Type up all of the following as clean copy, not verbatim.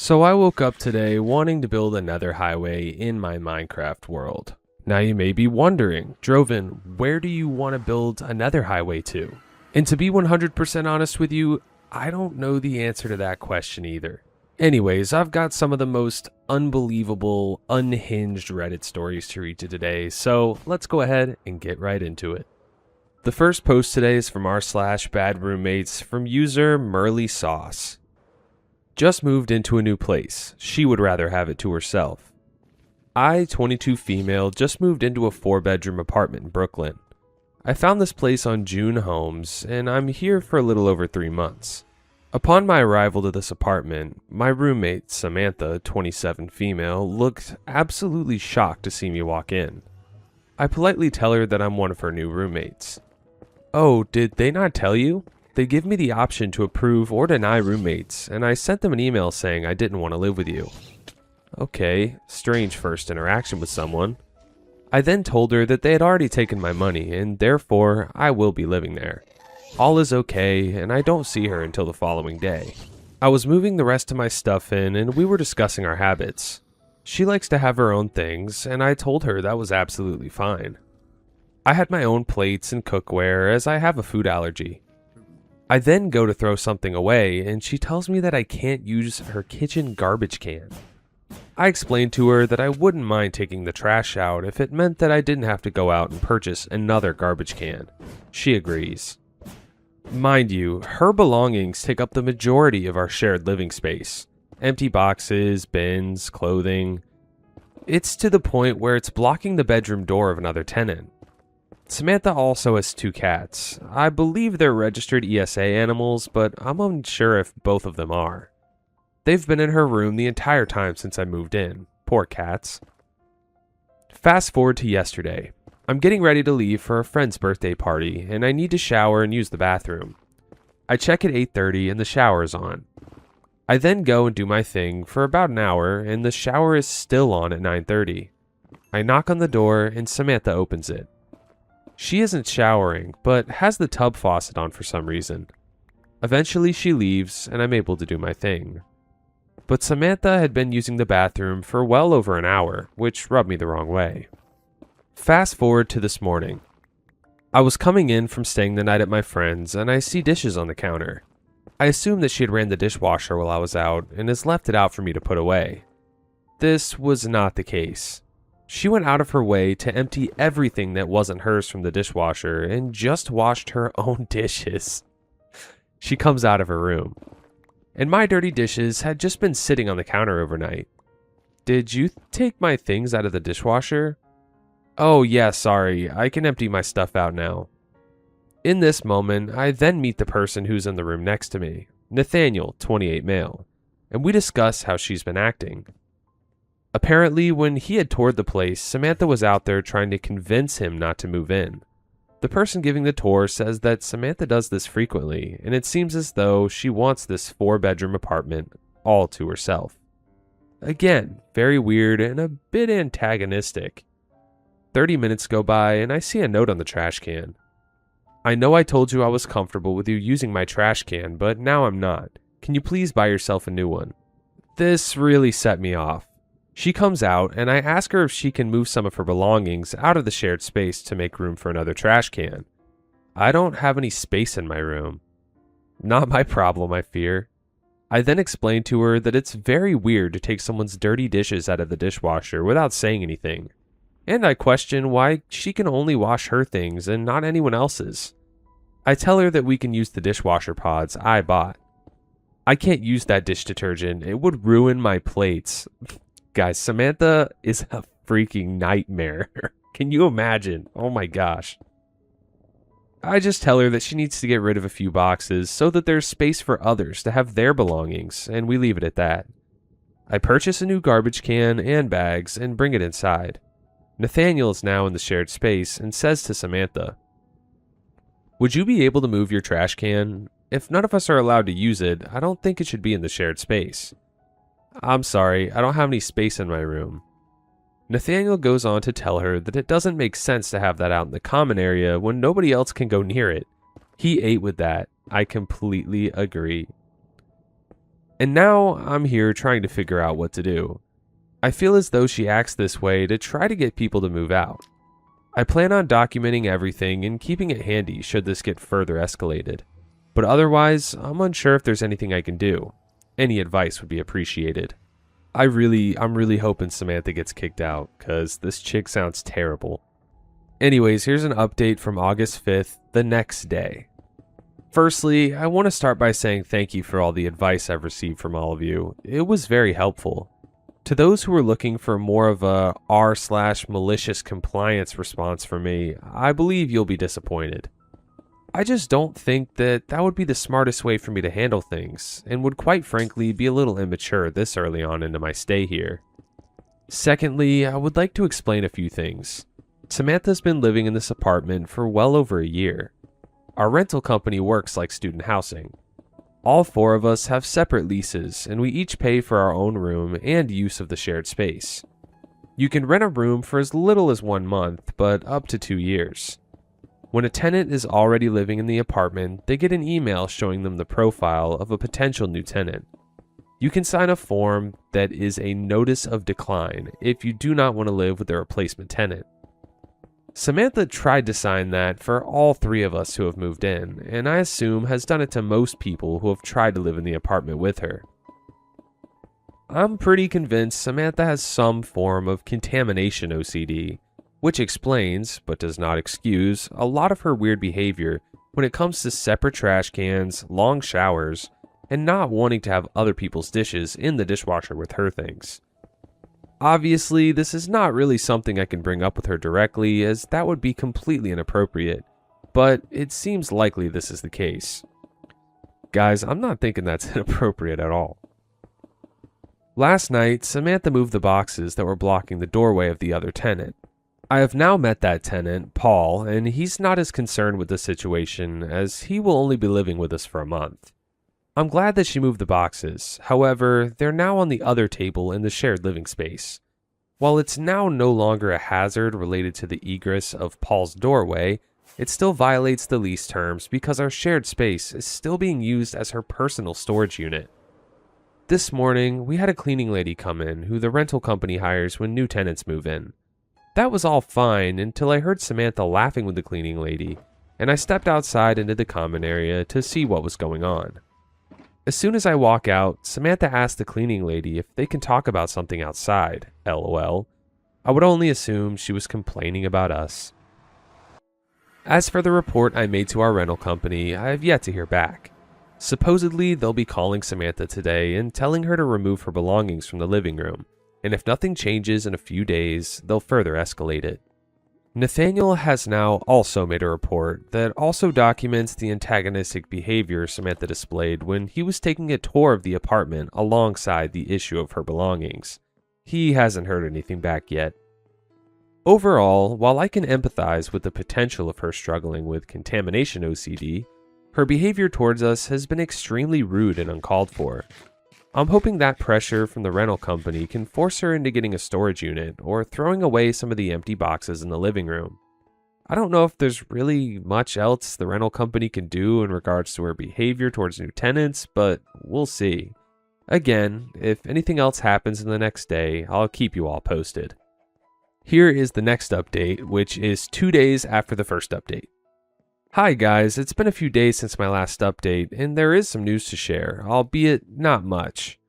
So I woke up today wanting to build another highway in my Minecraft world. Now you may be wondering, Droven, where do you want to build another highway to? And to be 100% honest with you, I don't know the answer to that question either. Anyways, I've got some of the most unbelievable, unhinged Reddit stories to read to today, so let's go ahead and get right into it. The first post today is from r/badroommates from user Merly Sauce. Just moved into a new place. She would rather have it to herself. I, 22 female, just moved into a 4-bedroom apartment in Brooklyn. I found this place on June Homes, and I'm here for a little over 3 months. Upon my arrival to this apartment, my roommate, Samantha, 27 female, looked absolutely shocked to see me walk in. I politely tell her that I'm one of her new roommates. "Oh, did they not tell you? They give me the option to approve or deny roommates, and I sent them an email saying I didn't want to live with you." Okay, strange first interaction with someone. I then told her that they had already taken my money, and therefore I will be living there. All is okay, and I don't see her until the following day. I was moving the rest of my stuff in, and we were discussing our habits. She likes to have her own things, and I told her that was absolutely fine. I had my own plates and cookware, as I have a food allergy. I then go to throw something away, and she tells me that I can't use her kitchen garbage can. I explained to her that I wouldn't mind taking the trash out if it meant that I didn't have to go out and purchase another garbage can. She agrees. Mind you, her belongings take up the majority of our shared living space. Empty boxes, bins, clothing. It's to the point where it's blocking the bedroom door of another tenant. Samantha also has 2 cats. I believe they're registered ESA animals, but I'm unsure if both of them are. They've been in her room the entire time since I moved in. Poor cats. Fast forward to yesterday. I'm getting ready to leave for a friend's birthday party, and I need to shower and use the bathroom. I check at 8:30 and the shower is on. I then go and do my thing for about an hour, and the shower is still on at 9:30. I knock on the door and Samantha opens it. She isn't showering, but has the tub faucet on for some reason. Eventually she leaves, and I'm able to do my thing. But Samantha had been using the bathroom for well over an hour, which rubbed me the wrong way. Fast forward to this morning. I was coming in from staying the night at my friend's, and I see dishes on the counter. I assume that she had ran the dishwasher while I was out, and has left it out for me to put away. This was not the case. She went out of her way to empty everything that wasn't hers from the dishwasher and just washed her own dishes. She comes out of her room. And my dirty dishes had just been sitting on the counter overnight. "Did you take my things out of the dishwasher?" "Oh yeah, sorry, I can empty my stuff out now." In this moment, I then meet the person who's in the room next to me, Nathaniel, 28 male, and we discuss how she's been acting. Apparently, when he had toured the place, Samantha was out there trying to convince him not to move in. The person giving the tour says that Samantha does this frequently, and it seems as though she wants this 4-bedroom apartment all to herself. Again, very weird and a bit antagonistic. 30 minutes go by, and I see a note on the trash can. "I know I told you I was comfortable with you using my trash can, but now I'm not. Can you please buy yourself a new one?" This really set me off. She comes out, and I ask her if she can move some of her belongings out of the shared space to make room for another trash can. I don't have any space in my room. Not my problem, I fear. I then explain to her that it's very weird to take someone's dirty dishes out of the dishwasher without saying anything. And I question why she can only wash her things and not anyone else's. I tell her that we can use the dishwasher pods I bought. I can't use that dish detergent. It would ruin my plates. Guys, Samantha is a freaking nightmare. Can you imagine? Oh my gosh. I just tell her that she needs to get rid of a few boxes so that there's space for others to have their belongings, and we leave it at that. I purchase a new garbage can and bags and bring it inside. Nathaniel is now in the shared space and says to Samantha, "Would you be able to move your trash can? If none of us are allowed to use it, I don't think it should be in the shared space." "I'm sorry, I don't have any space in my room." Nathaniel goes on to tell her that it doesn't make sense to have that out in the common area when nobody else can go near it. He ate with that. I completely agree. And now I'm here trying to figure out what to do. I feel as though she acts this way to try to get people to move out. I plan on documenting everything and keeping it handy should this get further escalated. But otherwise, I'm unsure if there's anything I can do. Any advice would be appreciated. I'm really hoping Samantha gets kicked out, cause this chick sounds terrible. Anyways, here's an update from August 5th, the next day. Firstly, I want to start by saying thank you for all the advice I've received from all of you. It was very helpful. To those who are looking for more of a r/malicious compliance response from me, I believe you'll be disappointed. I just don't think that would be the smartest way for me to handle things, and would quite frankly be a little immature this early on into my stay here. Secondly, I would like to explain a few things. Samantha's been living in this apartment for well over a year. Our rental company works like student housing. All four of us have separate leases, and we each pay for our own room and use of the shared space. You can rent a room for as little as 1 month, but up to 2 years. When a tenant is already living in the apartment, they get an email showing them the profile of a potential new tenant. You can sign a form that is a notice of decline if you do not want to live with the replacement tenant. Samantha tried to sign that for all 3 of us who have moved in, and I assume has done it to most people who have tried to live in the apartment with her. I'm pretty convinced Samantha has some form of contamination OCD, which explains, but does not excuse, a lot of her weird behavior when it comes to separate trash cans, long showers, and not wanting to have other people's dishes in the dishwasher with her things. Obviously, this is not really something I can bring up with her directly, as that would be completely inappropriate, but it seems likely this is the case. Guys, I'm not thinking that's inappropriate at all. Last night, Samantha moved the boxes that were blocking the doorway of the other tenant. I have now met that tenant, Paul, and he's not as concerned with the situation as he will only be living with us for a month. I'm glad that she moved the boxes, however, they're now on the other table in the shared living space. While it's now no longer a hazard related to the egress of Paul's doorway, it still violates the lease terms because our shared space is still being used as her personal storage unit. This morning, we had a cleaning lady come in who the rental company hires when new tenants move in. That was all fine until I heard Samantha laughing with the cleaning lady, and I stepped outside into the common area to see what was going on. As soon as I walk out, Samantha asked the cleaning lady if they can talk about something outside, LOL. I would only assume she was complaining about us. As for the report I made to our rental company, I have yet to hear back. Supposedly, they'll be calling Samantha today and telling her to remove her belongings from the living room, and if nothing changes in a few days, they'll further escalate it. Nathaniel has now also made a report that also documents the antagonistic behavior Samantha displayed when he was taking a tour of the apartment alongside the issue of her belongings. He hasn't heard anything back yet. Overall, while I can empathize with the potential of her struggling with contamination OCD, her behavior towards us has been extremely rude and uncalled for. I'm hoping that pressure from the rental company can force her into getting a storage unit or throwing away some of the empty boxes in the living room. I don't know if there's really much else the rental company can do in regards to her behavior towards new tenants, but we'll see. Again, if anything else happens in the next day, I'll keep you all posted. Here is the next update, which is 2 days after the first update. Hi guys, it's been a few days since my last update, and there is some news to share, albeit not much.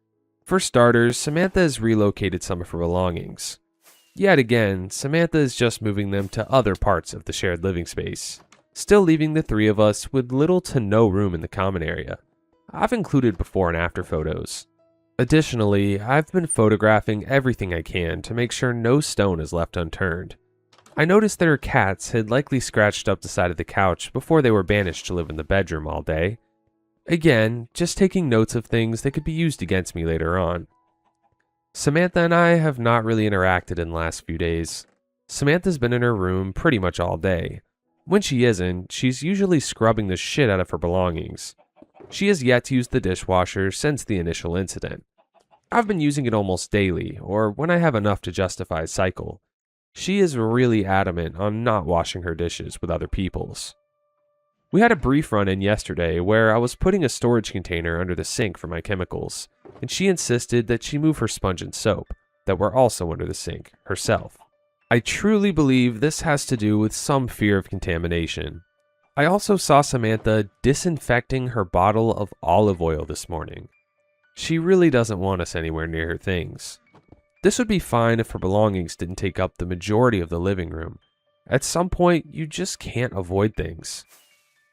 For starters, Samantha has relocated some of her belongings. Yet again, Samantha is just moving them to other parts of the shared living space, still leaving the 3 of us with little to no room in the common area. I've included before and after photos. Additionally, I've been photographing everything I can to make sure no stone is left unturned. I noticed that her cats had likely scratched up the side of the couch before they were banished to live in the bedroom all day. Again, just taking notes of things that could be used against me later on. Samantha and I have not really interacted in the last few days. Samantha's been in her room pretty much all day. When she isn't, she's usually scrubbing the shit out of her belongings. She has yet to use the dishwasher since the initial incident. I've been using it almost daily, or when I have enough to justify a cycle. She is really adamant on not washing her dishes with other people's. We had a brief run-in yesterday where I was putting a storage container under the sink for my chemicals, and she insisted that she move her sponge and soap, that were also under the sink, herself. I truly believe this has to do with some fear of contamination. I also saw Samantha disinfecting her bottle of olive oil this morning. She really doesn't want us anywhere near her things. This would be fine if her belongings didn't take up the majority of the living room. At some point, you just can't avoid things.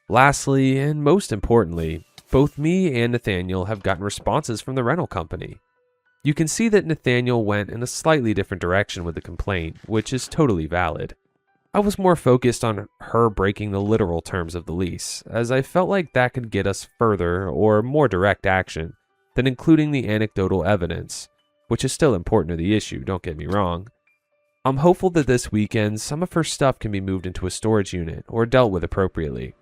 Lastly, and most importantly, both me and Nathaniel have gotten responses from the rental company. You can see that Nathaniel went in a slightly different direction with the complaint, which is totally valid. I was more focused on her breaking the literal terms of the lease, as I felt like that could get us further or more direct action than including the anecdotal evidence, which is still important to the issue, don't get me wrong. I'm hopeful that this weekend some of her stuff can be moved into a storage unit or dealt with appropriately.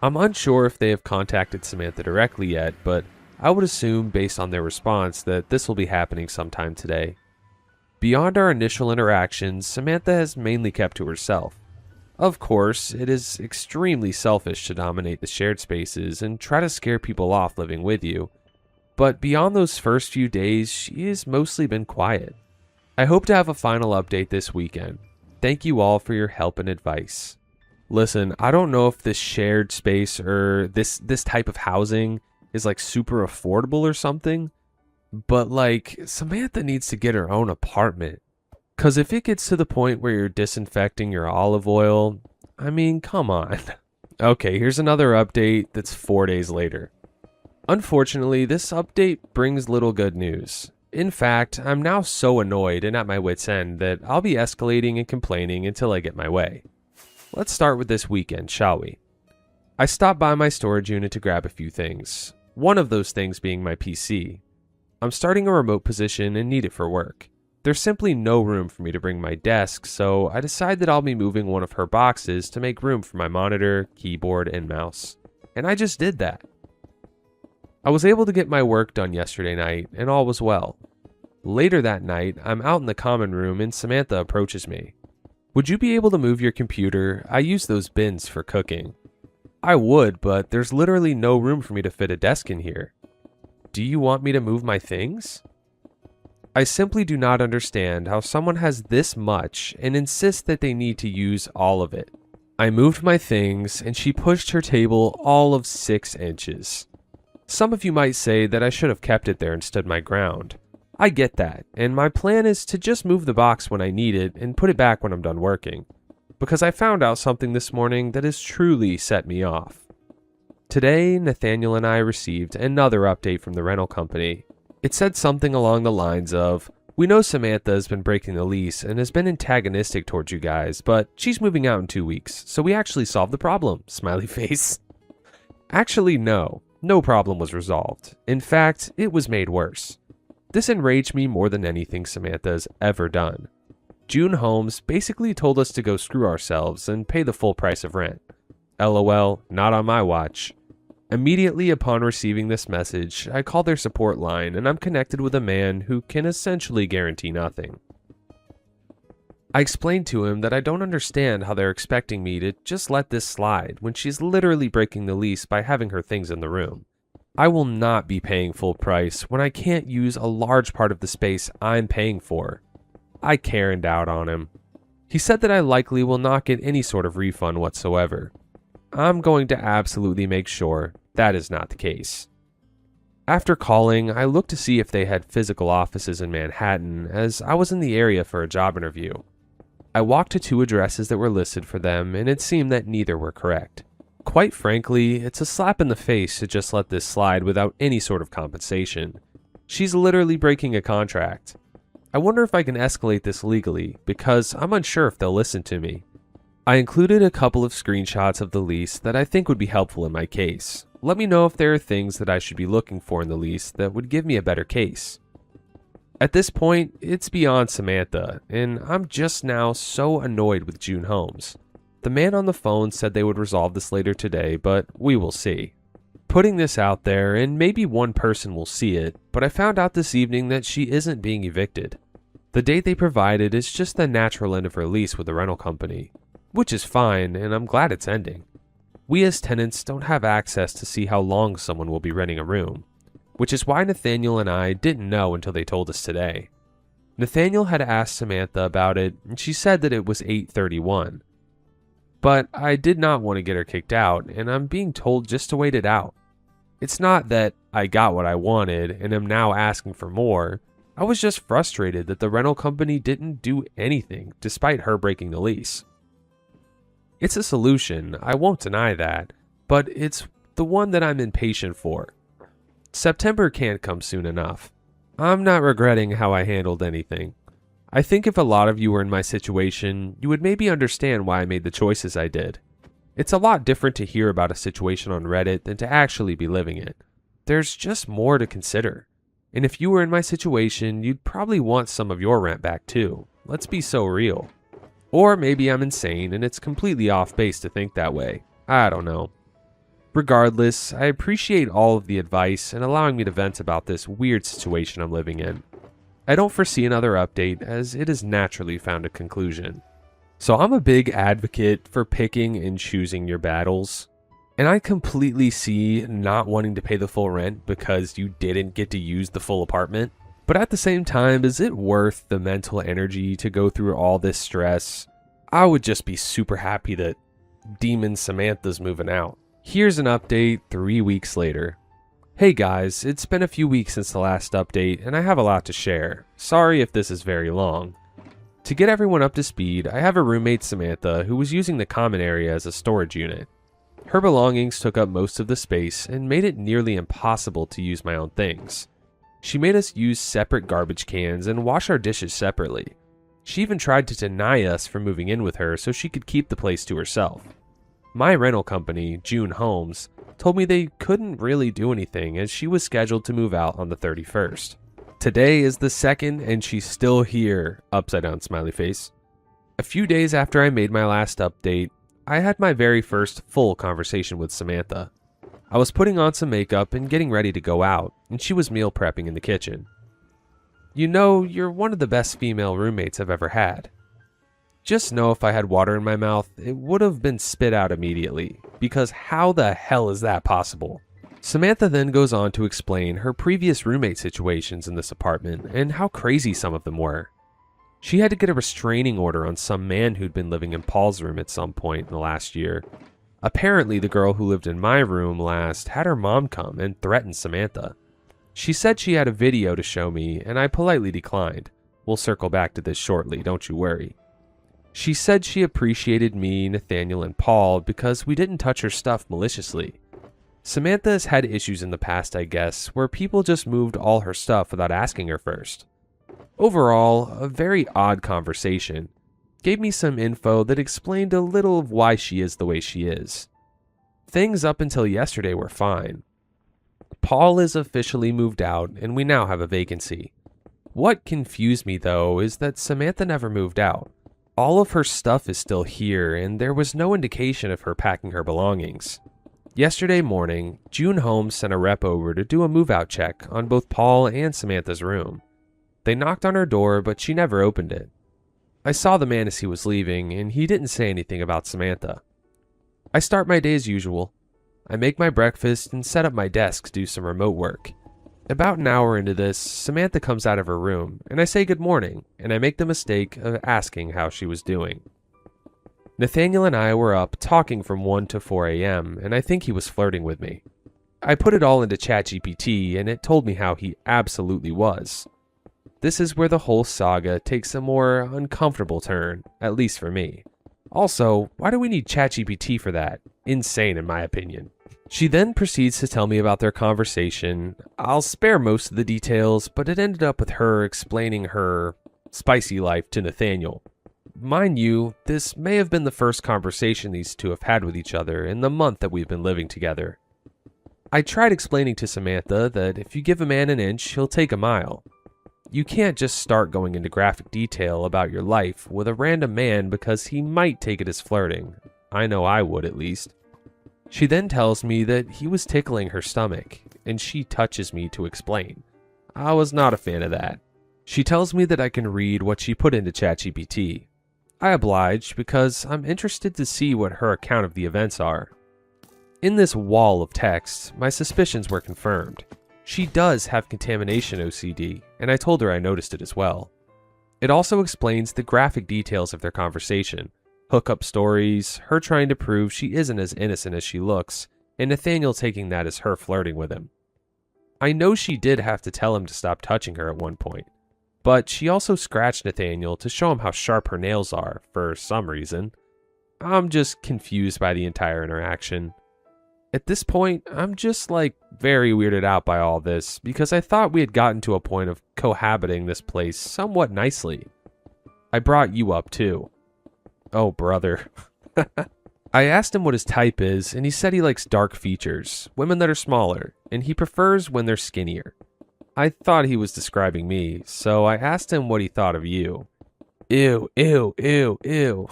I'm unsure if they have contacted Samantha directly yet, but I would assume based on their response that this will be happening sometime today. Beyond our initial interactions, Samantha has mainly kept to herself. Of course, it is extremely selfish to dominate the shared spaces and try to scare people off living with you, but beyond those first few days, she has mostly been quiet. I hope to have a final update this weekend. Thank you all for your help and advice. Listen, I don't know if this shared space or this type of housing is like super affordable or something, but like Samantha needs to get her own apartment. Cause if it gets to the point where you're disinfecting your olive oil, I mean, come on. Okay, here's another update that's 4 days later. Unfortunately, this update brings little good news. In fact, I'm now so annoyed and at my wit's end that I'll be escalating and complaining until I get my way. Let's start with this weekend, shall we? I stopped by my storage unit to grab a few things. One of those things being my PC. I'm starting a remote position and need it for work. There's simply no room for me to bring my desk, so I decide that I'll be moving one of her boxes to make room for my monitor, keyboard, and mouse. And I just did that. I was able to get my work done yesterday night, and all was well. Later that night, I'm out in the common room and Samantha approaches me. Would you be able to move your computer? I use those bins for cooking. I would, but there's literally no room for me to fit a desk in here. Do you want me to move my things? I simply do not understand how someone has this much and insists that they need to use all of it. I moved my things and she pushed her table all of 6 inches. Some of you might say that I should have kept it there and stood my ground. I get that, and my plan is to just move the box when I need it and put it back when I'm done working, because I found out something this morning that has truly set me off. Today, Nathaniel and I received another update from the rental company. It said something along the lines of, "We know Samantha has been breaking the lease and has been antagonistic towards you guys, but she's moving out in 2 weeks, so we actually solved the problem," smiley face. Actually, no problem was resolved. In fact, it was made worse. This enraged me more than anything Samantha has ever done. June Holmes basically told us to go screw ourselves and pay the full price of rent. LOL, not on my watch. Immediately upon receiving this message, I called their support line and I'm connected with a man who can essentially guarantee nothing. I explained to him that I don't understand how they're expecting me to just let this slide when she's literally breaking the lease by having her things in the room. I will not be paying full price when I can't use a large part of the space I'm paying for. I Karened out on him. He said that I likely will not get any sort of refund whatsoever. I'm going to absolutely make sure that is not the case. After calling, I looked to see if they had physical offices in Manhattan, as I was in the area for a job interview. I walked to 2 addresses that were listed for them, and it seemed that neither were correct. Quite frankly, it's a slap in the face to just let this slide without any sort of compensation. She's literally breaking a contract. I wonder if I can escalate this legally, because I'm unsure if they'll listen to me. I included a couple of screenshots of the lease that I think would be helpful in my case. Let me know if there are things that I should be looking for in the lease that would give me a better case. At this point, it's beyond Samantha, and I'm just now so annoyed with June Holmes. The man on the phone said they would resolve this later today, but we will see. Putting this out there, and maybe one person will see it, but I found out this evening that she isn't being evicted. The date they provided is just the natural end of her lease with the rental company, which is fine, and I'm glad it's ending. We as tenants don't have access to see how long someone will be renting a room, which is why Nathaniel and I didn't know until they told us today. Nathaniel had asked Samantha about it, and she said that it was 8:31. But I did not want to get her kicked out, and I'm being told just to wait it out. It's not that I got what I wanted and am now asking for more. I was just frustrated that the rental company didn't do anything despite her breaking the lease. It's a solution, I won't deny that, but it's the one that I'm impatient for. September can't come soon enough. I'm not regretting how I handled anything. I think if a lot of you were in my situation, you would maybe understand why I made the choices I did. It's a lot different to hear about a situation on Reddit than to actually be living it. There's just more to consider. And if you were in my situation, you'd probably want some of your rent back too. Let's be so real. Or maybe I'm insane and it's completely off base to think that way. I don't know. Regardless, I appreciate all of the advice and allowing me to vent about this weird situation I'm living in. I don't foresee another update as it has naturally found a conclusion. So I'm a big advocate for picking and choosing your battles. And I completely see not wanting to pay the full rent because you didn't get to use the full apartment. But at the same time, is it worth the mental energy to go through all this stress? I would just be super happy that Demon Samantha's moving out. Here's an update 3 weeks later. Hey guys, it's been a few weeks since the last update and I have a lot to share. Sorry if this is very long. To get everyone up to speed, I have a roommate Samantha who was using the common area as a storage unit. Her belongings took up most of the space and made it nearly impossible to use my own things. She made us use separate garbage cans and wash our dishes separately. She even tried to deny us from moving in with her so she could keep the place to herself. My rental company, June Homes, told me they couldn't really do anything as she was scheduled to move out on the 31st. Today is the 2nd and she's still here, upside down smiley face. A few days after I made my last update, I had my very first full conversation with Samantha. I was putting on some makeup and getting ready to go out, and she was meal prepping in the kitchen. You know, you're one of the best female roommates I've ever had. Just know if I had water in my mouth, it would have been spit out immediately, because how the hell is that possible? Samantha then goes on to explain her previous roommate situations in this apartment and how crazy some of them were. She had to get a restraining order on some man who'd been living in Paul's room at some point in the last year. Apparently, the girl who lived in my room last had her mom come and threaten Samantha. She said she had a video to show me, and I politely declined. We'll circle back to this shortly, don't you worry. She said she appreciated me, Nathaniel, and Paul because we didn't touch her stuff maliciously. Samantha has had issues in the past, I guess, where people just moved all her stuff without asking her first. Overall, a very odd conversation. Gave me some info that explained a little of why she is the way she is. Things up until yesterday were fine. Paul is officially moved out and we now have a vacancy. What confused me though is that Samantha never moved out. All of her stuff is still here and there was no indication of her packing her belongings. Yesterday morning, June Holmes sent a rep over to do a move-out check on both Paul and Samantha's room. They knocked on her door, but she never opened it. I saw the man as he was leaving, and he didn't say anything about Samantha. I start my day as usual. I make my breakfast and set up my desk to do some remote work. About an hour into this, Samantha comes out of her room, and I say good morning, and I make the mistake of asking how she was doing. Nathaniel and I were up talking from 1 to 4 a.m., and I think he was flirting with me. I put it all into ChatGPT, and it told me how he absolutely was. This is where the whole saga takes a more uncomfortable turn, at least for me. Also, why do we need ChatGPT for that? Insane in my opinion. She then proceeds to tell me about their conversation. I'll spare most of the details, but it ended up with her explaining her spicy life to Nathaniel. Mind you, this may have been the first conversation these two have had with each other in the month that we've been living together. I tried explaining to Samantha that if you give a man an inch, he'll take a mile. You can't just start going into graphic detail about your life with a random man because he might take it as flirting. I know I would at least. She then tells me that he was tickling her stomach, and she touches me to explain. I was not a fan of that. She tells me that I can read what she put into ChatGPT. I oblige because I'm interested to see what her account of the events are. In this wall of text, my suspicions were confirmed. She does have contamination OCD, and I told her I noticed it as well. It also explains the graphic details of their conversation, hookup stories, her trying to prove she isn't as innocent as she looks, and Nathaniel taking that as her flirting with him. I know she did have to tell him to stop touching her at one point, but she also scratched Nathaniel to show him how sharp her nails are, for some reason. I'm just confused by the entire interaction. At this point, I'm just very weirded out by all this, because I thought we had gotten to a point of cohabiting this place somewhat nicely. I brought you up too. Oh, brother. I asked him what his type is, and he said he likes dark features, women that are smaller, and he prefers when they're skinnier. I thought he was describing me, so I asked him what he thought of you. Ew, ew, ew, ew.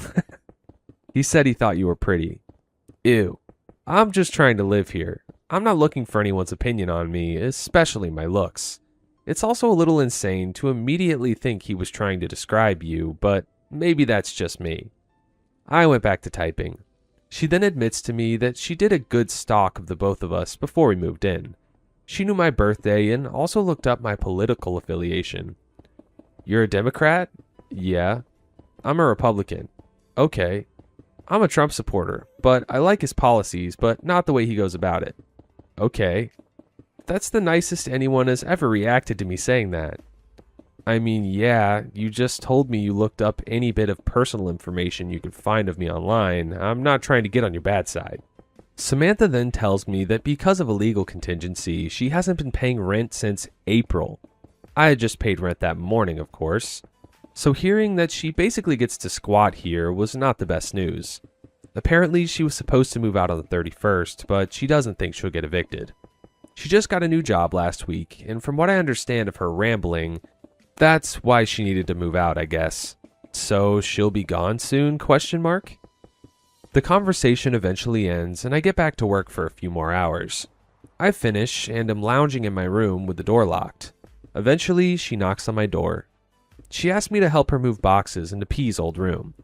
He said he thought you were pretty. Ew. I'm just trying to live here. I'm not looking for anyone's opinion on me, especially my looks. It's also a little insane to immediately think he was trying to describe you, but maybe that's just me. I went back to typing. She then admits to me that she did a good stalk of the both of us before we moved in. She knew my birthday and also looked up my political affiliation. You're a Democrat? Yeah. I'm a Republican. Okay. I'm a Trump supporter, but I like his policies, but not the way he goes about it. Okay. That's the nicest anyone has ever reacted to me saying that. I mean, yeah, you just told me you looked up any bit of personal information you could find of me online. I'm not trying to get on your bad side. Samantha then tells me that because of a legal contingency, she hasn't been paying rent since April. I had just paid rent that morning, of course. So hearing that she basically gets to squat here was not the best news. Apparently, she was supposed to move out on the 31st, but she doesn't think she'll get evicted. She just got a new job last week, and from what I understand of her rambling, that's why she needed to move out, I guess. So she'll be gone soon, ? The conversation eventually ends, and I get back to work for a few more hours. I finish, and am lounging in my room with the door locked. Eventually, she knocks on my door. She asked me to help her move boxes into P's old room.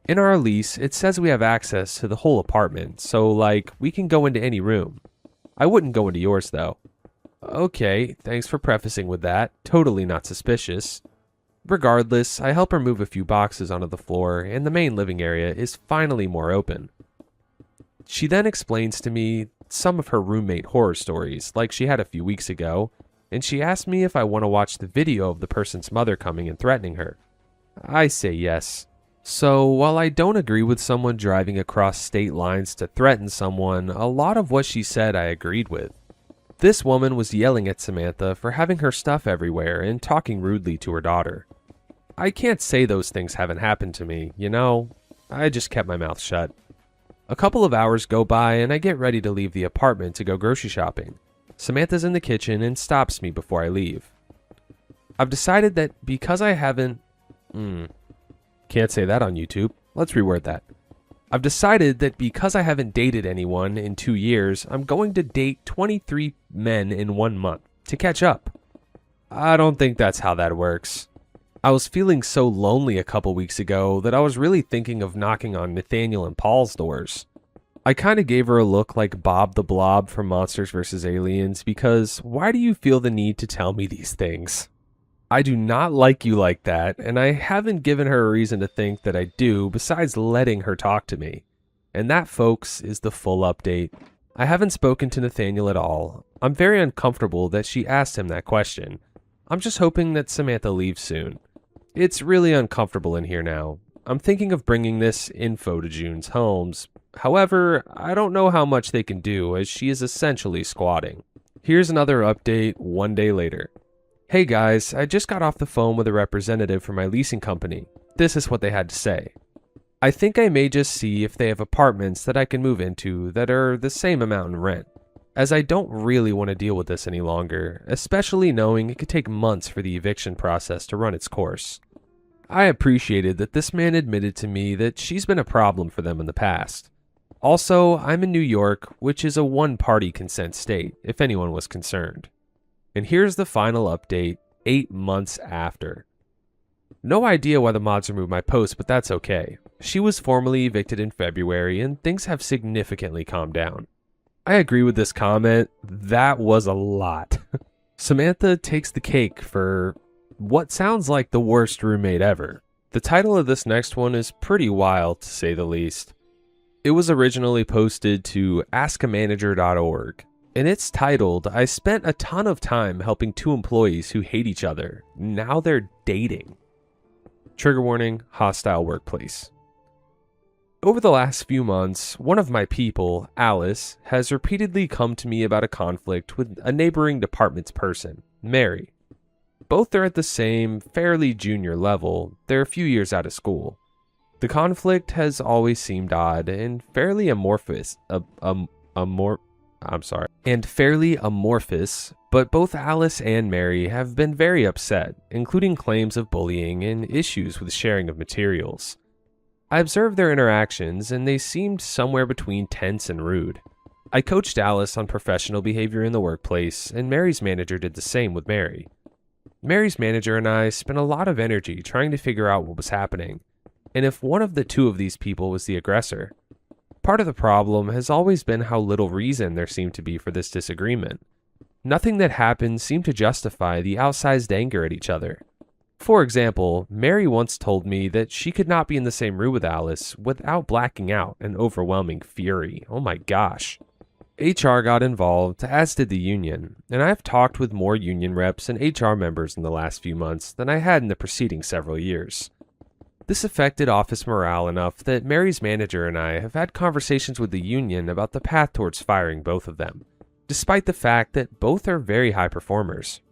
In our lease, it says we have access to the whole apartment, so we can go into any room. I wouldn't go into yours though. Okay, thanks for prefacing with that. Totally not suspicious. Regardless, I help her move a few boxes onto the floor, and the main living area is finally more open. She then explains to me some of her roommate horror stories, like she had a few weeks ago, and she asked me if I want to watch the video of the person's mother coming and threatening her. I say yes. So, while I don't agree with someone driving across state lines to threaten someone, a lot of what she said I agreed with. This woman was yelling at Samantha for having her stuff everywhere and talking rudely to her daughter. I can't say those things haven't happened to me, I just kept my mouth shut. A couple of hours go by and I get ready to leave the apartment to go grocery shopping. Samantha's in the kitchen and stops me before I leave. I've decided that because I haven't... Can't say that on YouTube. Let's reword that. I've decided that because I haven't dated anyone in 2 years, I'm going to date 23 men in 1 month to catch up. I don't think that's how that works. I was feeling so lonely a couple weeks ago that I was really thinking of knocking on Nathaniel and Paul's doors. I kind of gave her a look like Bob the Blob from Monsters vs. Aliens because why do you feel the need to tell me these things? I do not like you like that, and I haven't given her a reason to think that I do besides letting her talk to me. And that, folks, is the full update. I haven't spoken to Nathaniel at all. I'm very uncomfortable that she asked him that question. I'm just hoping that Samantha leaves soon. It's really uncomfortable in here now. I'm thinking of bringing this info to June's homes. However, I don't know how much they can do as she is essentially squatting. Here's another update 1 day later. Hey guys, I just got off the phone with a representative from my leasing company. This is what they had to say. I think I may just see if they have apartments that I can move into that are the same amount in rent, as I don't really want to deal with this any longer, especially knowing it could take months for the eviction process to run its course. I appreciated that this man admitted to me that she's been a problem for them in the past. Also, I'm in New York, which is a one-party consent state, if anyone was concerned. And here's the final update, 8 months after. No idea why the mods removed my post, but that's okay. She was formally evicted in February, and things have significantly calmed down. I agree with this comment. That was a lot. Samantha takes the cake for what sounds like the worst roommate ever. The title of this next one is pretty wild, to say the least. It was originally posted to askamanager.org, and it's titled, "I spent a ton of time helping two employees who hate each other. Now they're dating." Trigger warning, hostile workplace. Over the last few months, one of my people, Alice, has repeatedly come to me about a conflict with a neighboring department's person, Mary. Both are at the same, fairly junior level. They're a few years out of school. The conflict has always seemed odd and fairly amorphous, but both Alice and Mary have been very upset, including claims of bullying and issues with sharing of materials. I observed their interactions, and they seemed somewhere between tense and rude. I coached Alice on professional behavior in the workplace, and Mary's manager did the same with Mary. Mary's manager and I spent a lot of energy trying to figure out what was happening, and if one of the two of these people was the aggressor. Part of the problem has always been how little reason there seemed to be for this disagreement. Nothing that happened seemed to justify the outsized anger at each other. For example, Mary once told me that she could not be in the same room with Alice without blacking out in overwhelming fury. Oh my gosh. HR got involved, as did the union, and I have talked with more union reps and HR members in the last few months than I had in the preceding several years. This affected office morale enough that Mary's manager and I have had conversations with the union about the path towards firing both of them, despite the fact that both are very high performers.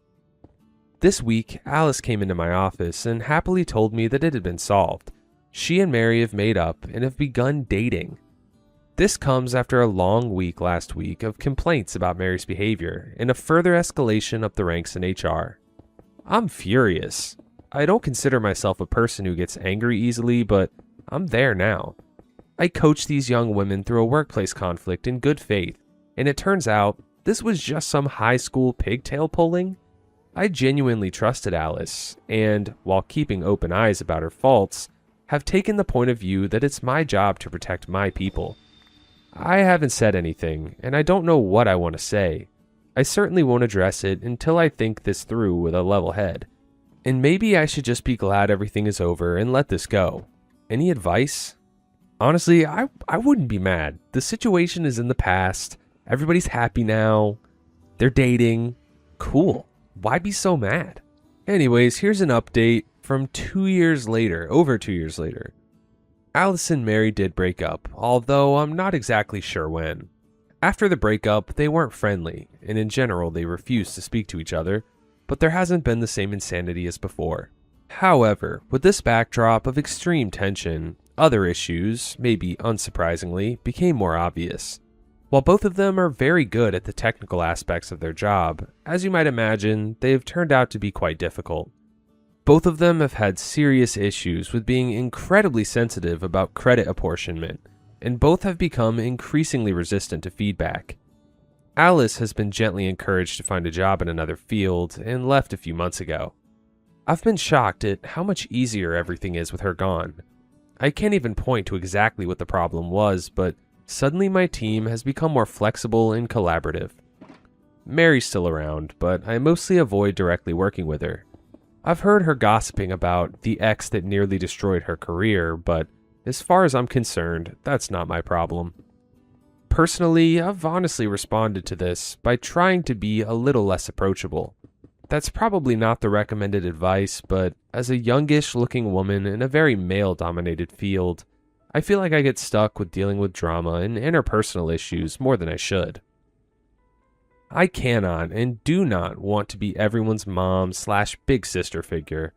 This week, Alice came into my office and happily told me that it had been solved. She and Mary have made up and have begun dating. This comes after a long week last week of complaints about Mary's behavior and a further escalation up the ranks in HR. I'm furious. I don't consider myself a person who gets angry easily, but I'm there now. I coached these young women through a workplace conflict in good faith, and it turns out this was just some high school pigtail pulling. I genuinely trusted Alice, and, while keeping open eyes about her faults, have taken the point of view that it's my job to protect my people. I haven't said anything, and I don't know what I want to say. I certainly won't address it until I think this through with a level head. And maybe I should just be glad everything is over and let this go. Any advice? Honestly, I wouldn't be mad. The situation is in the past. Everybody's happy now. They're dating. Cool. Why be so mad? Anyways, here's an update from over 2 years later. Alice and Mary did break up, although I'm not exactly sure when. After the breakup, they weren't friendly, and in general they refused to speak to each other, but there hasn't been the same insanity as before. However, with this backdrop of extreme tension, other issues, maybe unsurprisingly, became more obvious. While both of them are very good at the technical aspects of their job, as you might imagine, they have turned out to be quite difficult. Both of them have had serious issues with being incredibly sensitive about credit apportionment, and both have become increasingly resistant to feedback. Alice has been gently encouraged to find a job in another field and left a few months ago. I've been shocked at how much easier everything is with her gone. I can't even point to exactly what the problem was, but suddenly my team has become more flexible and collaborative. Mary's still around, but I mostly avoid directly working with her. I've heard her gossiping about the ex that nearly destroyed her career, but as far as I'm concerned, that's not my problem. Personally, I've honestly responded to this by trying to be a little less approachable. That's probably not the recommended advice, but as a youngish looking woman in a very male-dominated field, I feel like I get stuck with dealing with drama and interpersonal issues more than I should. I cannot and do not want to be everyone's mom/big sister figure.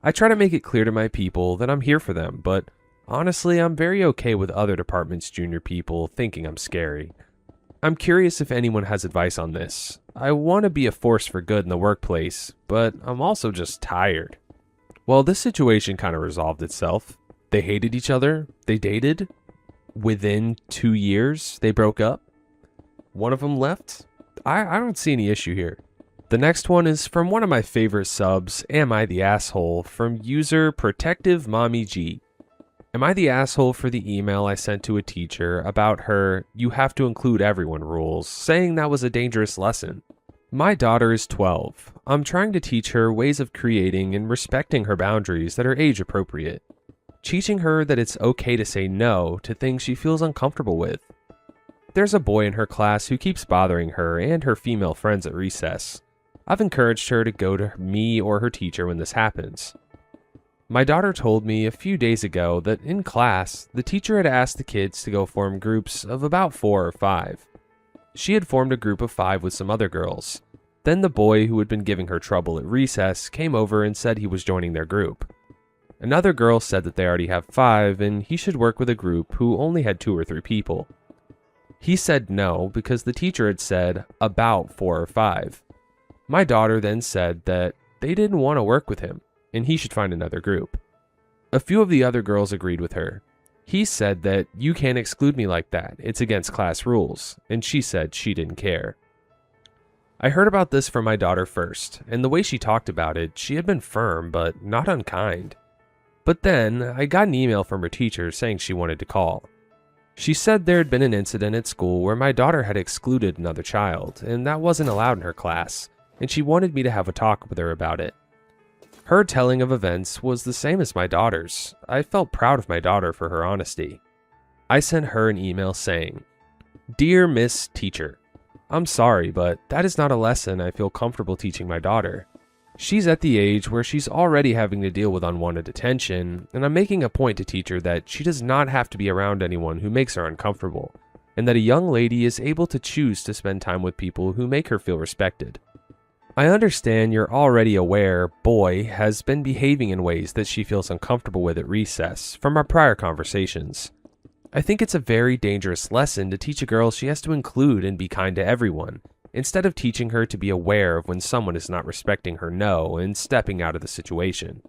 I try to make it clear to my people that I'm here for them, but honestly, I'm very okay with other departments' junior people thinking I'm scary. I'm curious if anyone has advice on this. I want to be a force for good in the workplace, but I'm also just tired. Well, this situation kind of resolved itself. They hated each other. They dated. Within 2 years, they broke up. One of them left. I don't see any issue here. The next one is from one of my favorite subs, Am I the Asshole, from user Protective Mommy G. Am I the asshole for the email I sent to a teacher about her "you have to include everyone" rules, saying that was a dangerous lesson? My daughter is 12. I'm trying to teach her ways of creating and respecting her boundaries that are age appropriate. Teaching her that it's okay to say no to things she feels uncomfortable with. There's a boy in her class who keeps bothering her and her female friends at recess. I've encouraged her to go to me or her teacher when this happens. My daughter told me a few days ago that in class, the teacher had asked the kids to go form groups of about 4 or 5. She had formed a group of 5 with some other girls. Then the boy who had been giving her trouble at recess came over and said he was joining their group. Another girl said that they already have 5 and he should work with a group who only had 2 or 3 people. He said no because the teacher had said about 4 or 5. My daughter then said that they didn't want to work with him and he should find another group. A few of the other girls agreed with her. He said that "you can't exclude me like that, it's against class rules," and she said she didn't care. I heard about this from my daughter first, and the way she talked about it, she had been firm but not unkind. But then, I got an email from her teacher saying she wanted to call. She said there had been an incident at school where my daughter had excluded another child, and that wasn't allowed in her class, and she wanted me to have a talk with her about it. Her telling of events was the same as my daughter's. I felt proud of my daughter for her honesty. I sent her an email saying, "Dear Miss Teacher, I'm sorry, but that is not a lesson I feel comfortable teaching my daughter. She's at the age where she's already having to deal with unwanted attention, and I'm making a point to teach her that she does not have to be around anyone who makes her uncomfortable, and that a young lady is able to choose to spend time with people who make her feel respected. I understand you're already aware Boy has been behaving in ways that she feels uncomfortable with at recess from our prior conversations. I think it's a very dangerous lesson to teach a girl she has to include and be kind to everyone, instead of teaching her to be aware of when someone is not respecting her no and stepping out of the situation.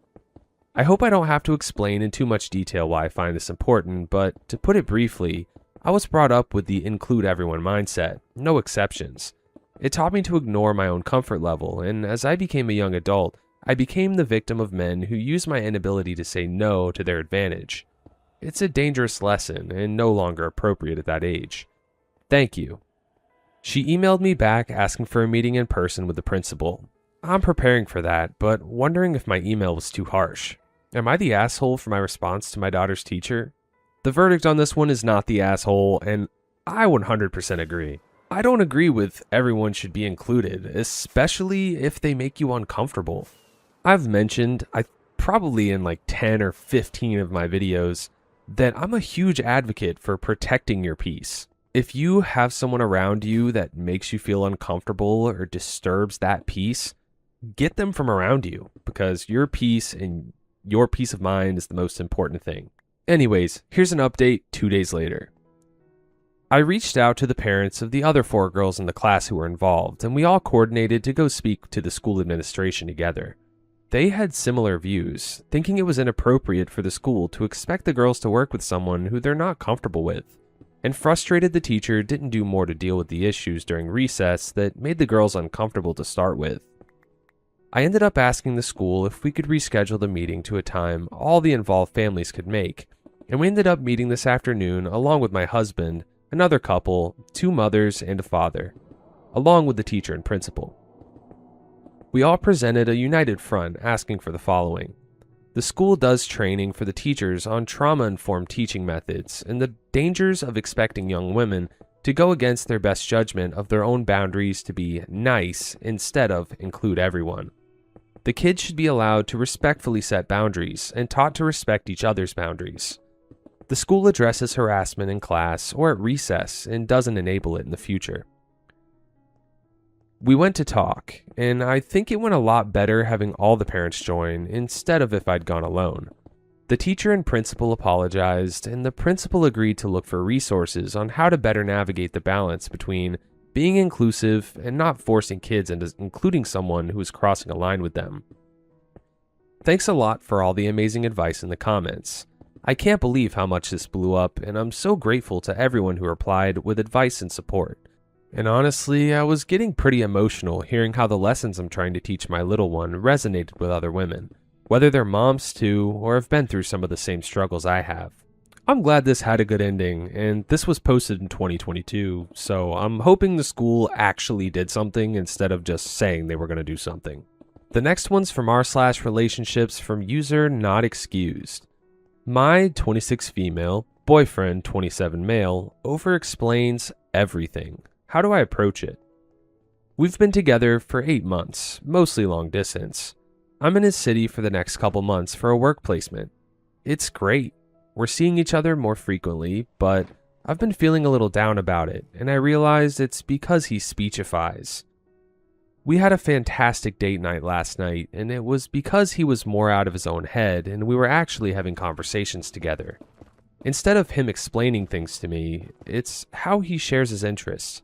I hope I don't have to explain in too much detail why I find this important, but to put it briefly, I was brought up with the include everyone mindset, no exceptions. It taught me to ignore my own comfort level, and as I became a young adult, I became the victim of men who use my inability to say no to their advantage. It's a dangerous lesson and no longer appropriate at that age. Thank you." She emailed me back asking for a meeting in person with the principal. I'm preparing for that, but wondering if my email was too harsh. Am I the asshole for my response to my daughter's teacher? The verdict on this one is not the asshole, and I 100% agree. I don't agree with everyone should be included, especially if they make you uncomfortable. I've mentioned, probably in like 10 or 15 of my videos, that I'm a huge advocate for protecting your peace. If you have someone around you that makes you feel uncomfortable or disturbs that peace, get them from around you, because your peace and your peace of mind is the most important thing. Anyways, here's an update 2 days later. I reached out to the parents of the other 4 girls in the class who were involved, and we all coordinated to go speak to the school administration together. They had similar views, thinking it was inappropriate for the school to expect the girls to work with someone who they're not comfortable with, and frustrated the teacher didn't do more to deal with the issues during recess that made the girls uncomfortable to start with. I ended up asking the school if we could reschedule the meeting to a time all the involved families could make, and we ended up meeting this afternoon along with my husband, another couple, 2 mothers, and a father, along with the teacher and principal. We all presented a united front asking for the following. The school does training for the teachers on trauma-informed teaching methods and the dangers of expecting young women to go against their best judgment of their own boundaries to be nice instead of include everyone. The kids should be allowed to respectfully set boundaries and taught to respect each other's boundaries. The school addresses harassment in class or at recess and doesn't enable it in the future. We went to talk, and I think it went a lot better having all the parents join instead of if I'd gone alone. The teacher and principal apologized, and the principal agreed to look for resources on how to better navigate the balance between being inclusive and not forcing kids into including someone who is crossing a line with them. Thanks a lot for all the amazing advice in the comments. I can't believe how much this blew up, and I'm so grateful to everyone who replied with advice and support. And honestly, I was getting pretty emotional hearing how the lessons I'm trying to teach my little one resonated with other women. whether they're moms too or have been through some of the same struggles I have. I'm glad this had a good ending, and this was posted in 2022, so I'm hoping the school actually did something instead of just saying they were going to do something. The next one's from r/relationships from user not excused. My 26 female, boyfriend 27 male, over-explains everything. How do I approach it? We've been together for 8 months, mostly long distance. I'm in his city for the next couple months for a work placement. It's great. We're seeing each other more frequently, but I've been feeling a little down about it, and I realized it's because he speechifies. We had a fantastic date night last night, and it was because he was more out of his own head and we were actually having conversations together. Instead of him explaining things to me, it's how he shares his interests.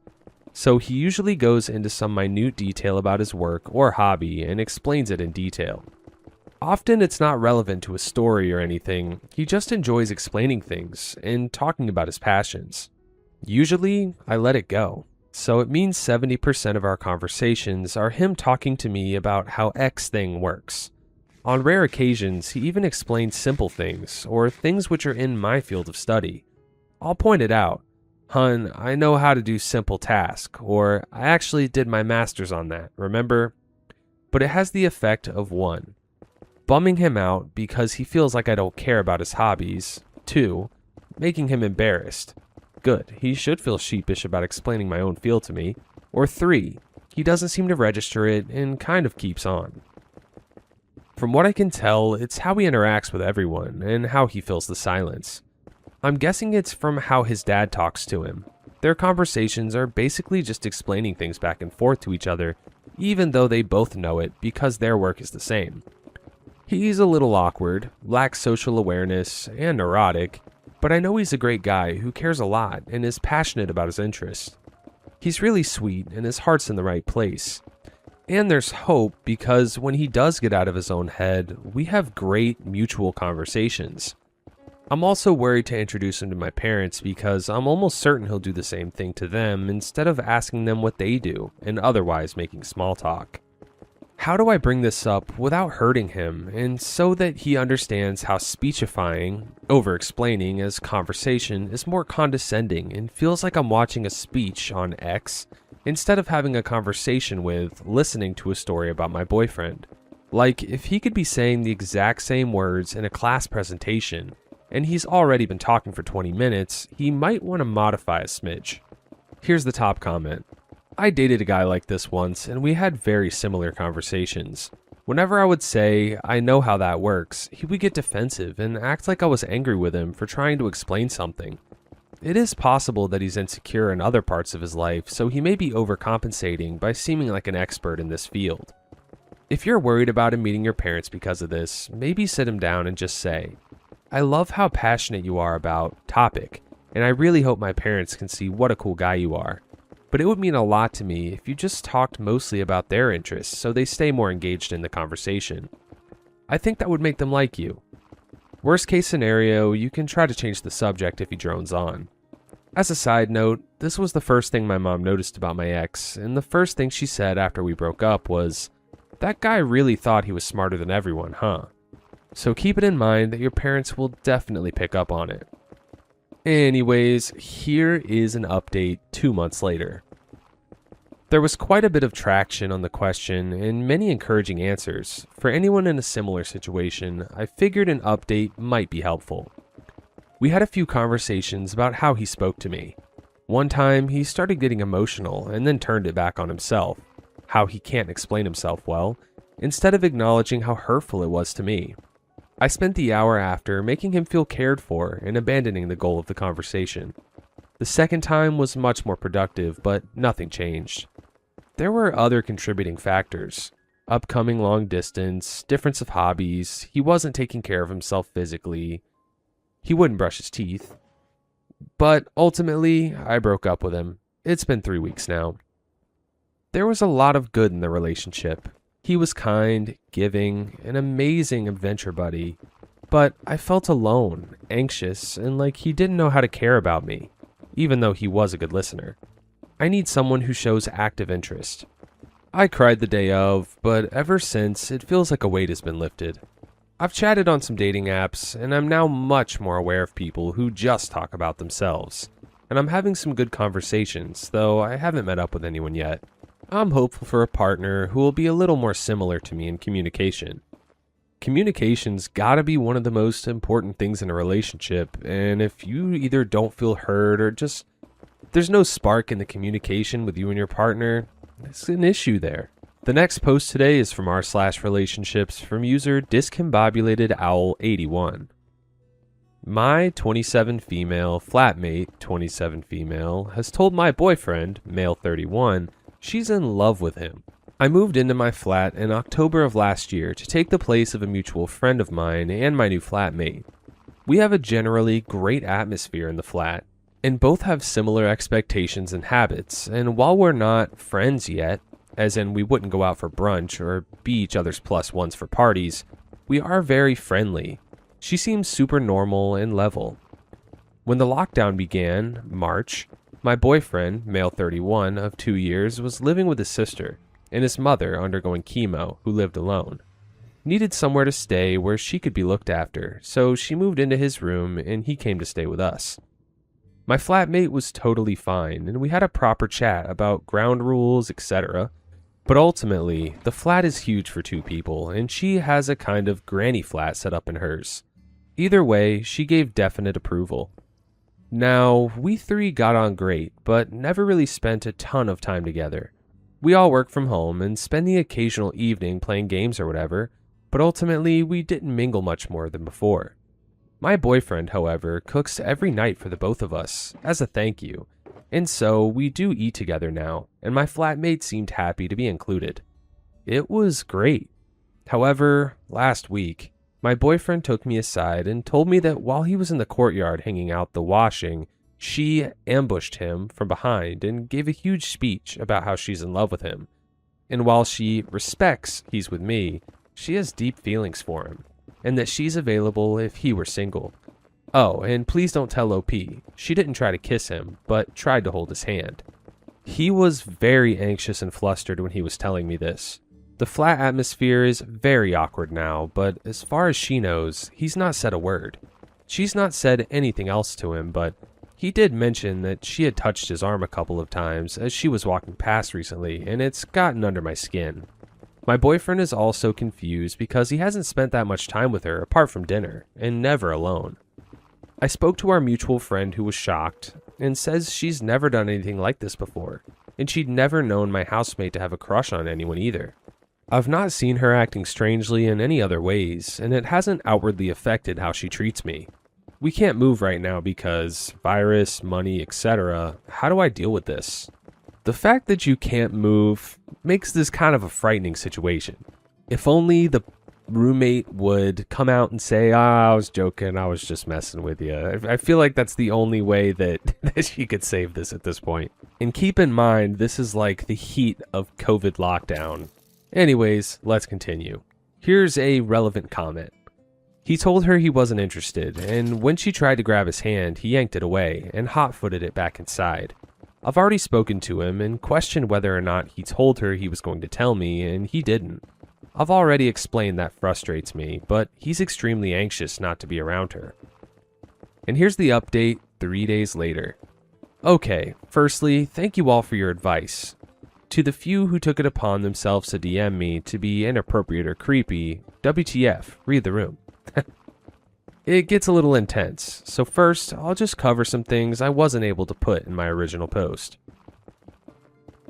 So he usually goes into some minute detail about his work or hobby and explains it in detail. Often it's not relevant to a story or anything, he just enjoys explaining things and talking about his passions. Usually, I let it go. So it means 70% of our conversations are him talking to me about how X thing works. On rare occasions, he even explains simple things or things which are in my field of study. I'll point it out. Hun, I know how to do simple task, or I actually did my master's on that, remember? But it has the effect of 1. Bumming him out because he feels like I don't care about his hobbies. 2. Making him embarrassed. Good, he should feel sheepish about explaining my own field to me. Or 3. He doesn't seem to register it and kind of keeps on. From what I can tell, it's how he interacts with everyone and how he fills the silence. I'm guessing it's from how his dad talks to him. Their conversations are basically just explaining things back and forth to each other, even though they both know it because their work is the same. He's a little awkward, lacks social awareness, and neurotic, but I know he's a great guy who cares a lot and is passionate about his interests. He's really sweet and his heart's in the right place. And there's hope because when he does get out of his own head, we have great mutual conversations. I'm also worried to introduce him to my parents because I'm almost certain he'll do the same thing to them instead of asking them what they do and otherwise making small talk. How do I bring this up without hurting him and so that he understands how speechifying, over-explaining as conversation is more condescending and feels like I'm watching a speech on X instead of having a conversation with listening to a story about my boyfriend? Like if he could be saying the exact same words in a class presentation and he's already been talking for 20 minutes, he might want to modify a smidge. Here's the top comment. I dated a guy like this once, and we had very similar conversations. Whenever I would say, I know how that works, he would get defensive and act like I was angry with him for trying to explain something. It is possible that he's insecure in other parts of his life, so he may be overcompensating by seeming like an expert in this field. If you're worried about him meeting your parents because of this, maybe sit him down and just say, I love how passionate you are about topic, and I really hope my parents can see what a cool guy you are. But it would mean a lot to me if you just talked mostly about their interests so they stay more engaged in the conversation. I think that would make them like you. Worst case scenario, you can try to change the subject if he drones on. As a side note, this was the first thing my mom noticed about my ex, and the first thing she said after we broke up was, that guy really thought he was smarter than everyone, huh? So keep it in mind that your parents will definitely pick up on it. Anyways, here is an update 2 months later. There was quite a bit of traction on the question and many encouraging answers. For anyone in a similar situation, I figured an update might be helpful. We had a few conversations about how he spoke to me. One time, he started getting emotional and then turned it back on himself, how he can't explain himself well, instead of acknowledging how hurtful it was to me. I spent the hour after making him feel cared for and abandoning the goal of the conversation. The second time was much more productive, but nothing changed. There were other contributing factors. Upcoming long distance, difference of hobbies, he wasn't taking care of himself physically, he wouldn't brush his teeth. But ultimately, I broke up with him. It's been 3 weeks now. There was a lot of good in the relationship. He was kind, giving, an amazing adventure buddy, but I felt alone, anxious, and like he didn't know how to care about me, even though he was a good listener. I need someone who shows active interest. I cried the day of, but ever since, it feels like a weight has been lifted. I've chatted on some dating apps, and I'm now much more aware of people who just talk about themselves. And I'm having some good conversations, though I haven't met up with anyone yet. I'm hopeful for a partner who will be a little more similar to me in communication. Communication's gotta be one of the most important things in a relationship, and if you either don't feel heard or just there's no spark in the communication with you and your partner, it's an issue there. The next post today is from r/relationships from user discombobulatedowl81. My 27 female flatmate, 27 female, has told my boyfriend, male 31, she's in love with him. I moved into my flat in October of last year to take the place of a mutual friend of mine and my new flatmate. We have a generally great atmosphere in the flat, and both have similar expectations and habits, and while we're not friends yet, as in we wouldn't go out for brunch or be each other's plus ones for parties, we are very friendly. She seems super normal and level. When the lockdown began, March, my boyfriend, male 31 of 2 years, was living with his sister and his mother undergoing chemo, who lived alone. Needed somewhere to stay where she could be looked after, so she moved into his room and he came to stay with us. My flatmate was totally fine, and we had a proper chat about ground rules, etc. But ultimately, the flat is huge for 2 people, and she has a kind of granny flat set up in hers. Either way, she gave definite approval. Now, we 3 got on great, but never really spent a ton of time together. We all work from home and spend the occasional evening playing games or whatever, but ultimately we didn't mingle much more than before. My boyfriend, however, cooks every night for the both of us, as a thank you. And so we do eat together now, and my flatmate seemed happy to be included. It was great. However, last week, my boyfriend took me aside and told me that while he was in the courtyard hanging out the washing, she ambushed him from behind and gave a huge speech about how she's in love with him. And while she respects he's with me, she has deep feelings for him, and that she's available if he were single. Oh, and please don't tell OP. She didn't try to kiss him, but tried to hold his hand. He was very anxious and flustered when he was telling me this. The flat atmosphere is very awkward now, but as far as she knows, he's not said a word. She's not said anything else to him, but he did mention that she had touched his arm a couple of times as she was walking past recently, and it's gotten under my skin. My boyfriend is also confused because he hasn't spent that much time with her apart from dinner, and never alone. I spoke to our mutual friend who was shocked and says she's never done anything like this before, and she'd never known my housemate to have a crush on anyone either. I've not seen her acting strangely in any other ways, and it hasn't outwardly affected how she treats me. We can't move right now because virus, money, etc. How do I deal with this? The fact that you can't move makes this kind of a frightening situation. If only the roommate would come out and say, I was joking, I was just messing with you. I feel like that's the only way that she could save this at this point. And keep in mind, this is like the heat of COVID lockdown. Anyways, let's continue. Here's a relevant comment. He told her he wasn't interested, and when she tried to grab his hand, he yanked it away and hot-footed it back inside. I've already spoken to him and questioned whether or not he told her he was going to tell me, and he didn't. I've already explained that frustrates me, but he's extremely anxious not to be around her. And here's the update 3 days later. Okay, firstly, thank you all for your advice. To the few who took it upon themselves to DM me to be inappropriate or creepy, WTF, read the room. It gets a little intense, so first, I'll just cover some things I wasn't able to put in my original post.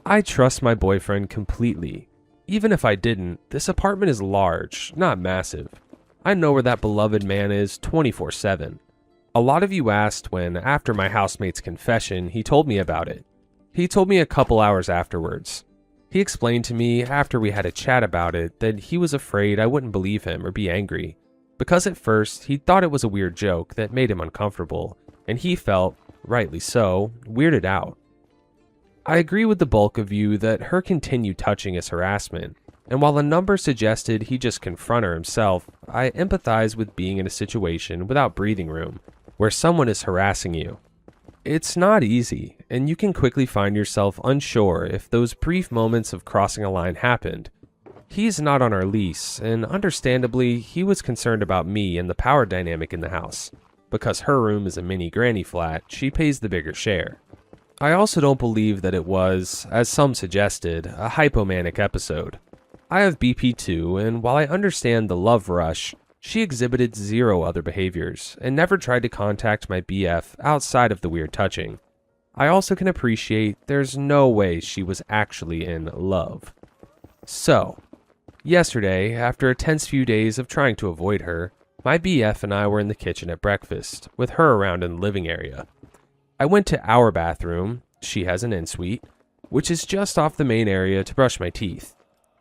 I trust my boyfriend completely. Even if I didn't, this apartment is large, not massive. I know where that beloved man is 24/7. A lot of you asked when, after my housemate's confession, he told me about it. He told me a couple hours afterwards. He explained to me, after we had a chat about it, that he was afraid I wouldn't believe him or be angry, because at first he thought it was a weird joke that made him uncomfortable, and he felt, rightly so, weirded out. I agree with the bulk of you that her continued touching is harassment, and while a number suggested he just confront her himself, I empathize with being in a situation without breathing room, where someone is harassing you. It's not easy, and you can quickly find yourself unsure if those brief moments of crossing a line happened. He's not on our lease, and understandably, he was concerned about me and the power dynamic in the house. Because her room is a mini granny flat, she pays the bigger share. I also don't believe that it was, as some suggested, a hypomanic episode. I have BP2, and while I understand the love rush, she exhibited zero other behaviors, and never tried to contact my BF outside of the weird touching. I also can appreciate there's no way she was actually in love. So, yesterday, after a tense few days of trying to avoid her, my BF and I were in the kitchen at breakfast, with her around in the living area. I went to our bathroom, she has an ensuite, which is just off the main area, to brush my teeth.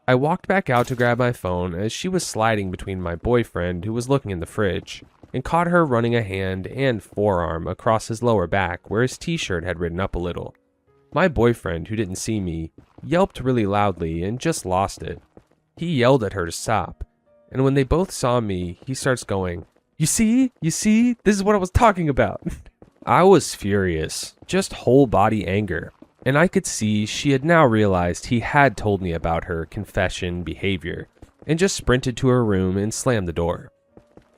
I walked back out to grab my phone as she was sliding between my boyfriend, who was looking in the fridge, and caught her running a hand and forearm across his lower back where his t-shirt had ridden up a little. My boyfriend, who didn't see me, yelped really loudly and just lost it. He yelled at her to stop, and when they both saw me, he starts going, You see? This is what I was talking about." I was furious, just whole body anger, and I could see she had now realized he had told me about her confession behavior, and just sprinted to her room and slammed the door.